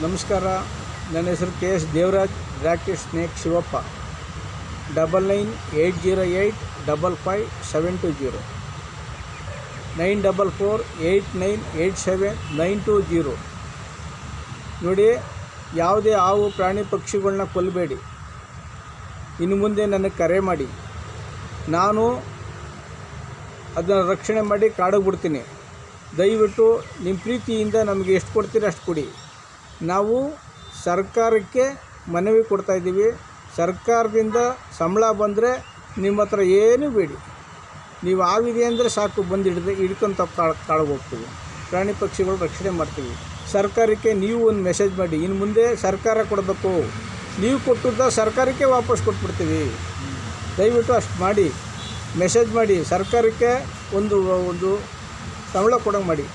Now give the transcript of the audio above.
ನಮಸ್ಕಾರ. ನನ್ನ ಹೆಸರು KS Devaraj, rocket snake Shivappa. 9980855720 944898790. ನೋಡಿ, ಯಾವುದೇ ಹಾವು ಪ್ರಾಣಿ ಪಕ್ಷಿಗಳನ್ನ ಕೊಲ್ಲಬೇಡಿ. ಇನ್ನು ಮುಂದೆ ನನಗೆ ಕರೆ ಮಾಡಿ, ನಾನು ಅದನ್ನು ರಕ್ಷಣೆ ಮಾಡಿ ಕಾಡಿಗೆ ಬಿಡ್ತೀನಿ. ದಯವಿಟ್ಟು ನಿಮ್ಮ ಪ್ರೀತಿಯಿಂದ ನಮಗೆ ಎಷ್ಟು ಕೊಡ್ತೀರ ಅಷ್ಟು ಕೊಡಿ. ನಾವು ಸರ್ಕಾರಕ್ಕೆ ಮನವಿ ಕೊಡ್ತಾಯಿದ್ದೀವಿ. ಸರ್ಕಾರದಿಂದ ಸಂಬಳ ಬಂದರೆ ನಿಮ್ಮ ಹತ್ರ ಏನೂ ಬೇಡಿ. ನೀವು ಆವಿದೆ ಅಂದರೆ ಸಾಕು, ಬಂದು ಹಿಡ್ಕೊಂತ ಕಾಡಿಗೆ ಹೋಗ್ತೀವಿ. ಪ್ರಾಣಿ ಪಕ್ಷಿಗಳು ರಕ್ಷಣೆ ಮಾಡ್ತೀವಿ. ಸರ್ಕಾರಕ್ಕೆ ನೀವು ಒಂದು ಮೆಸೇಜ್ ಮಾಡಿ, ಇನ್ನು ಮುಂದೆ ಸರ್ಕಾರ ಕೊಡಬೇಕು. ನೀವು ಕೊಟ್ಟಿದ್ದ ಸರ್ಕಾರಕ್ಕೆ ವಾಪಸ್ ಕೊಟ್ಬಿಡ್ತೀವಿ. ದಯವಿಟ್ಟು ಅಷ್ಟು ಮಾಡಿ, ಮೆಸೇಜ್ ಮಾಡಿ. ಸರ್ಕಾರಕ್ಕೆ ಒಂದು ಸಂಬಳ ಕೊಡೋಂಗೆ ಮಾಡಿ.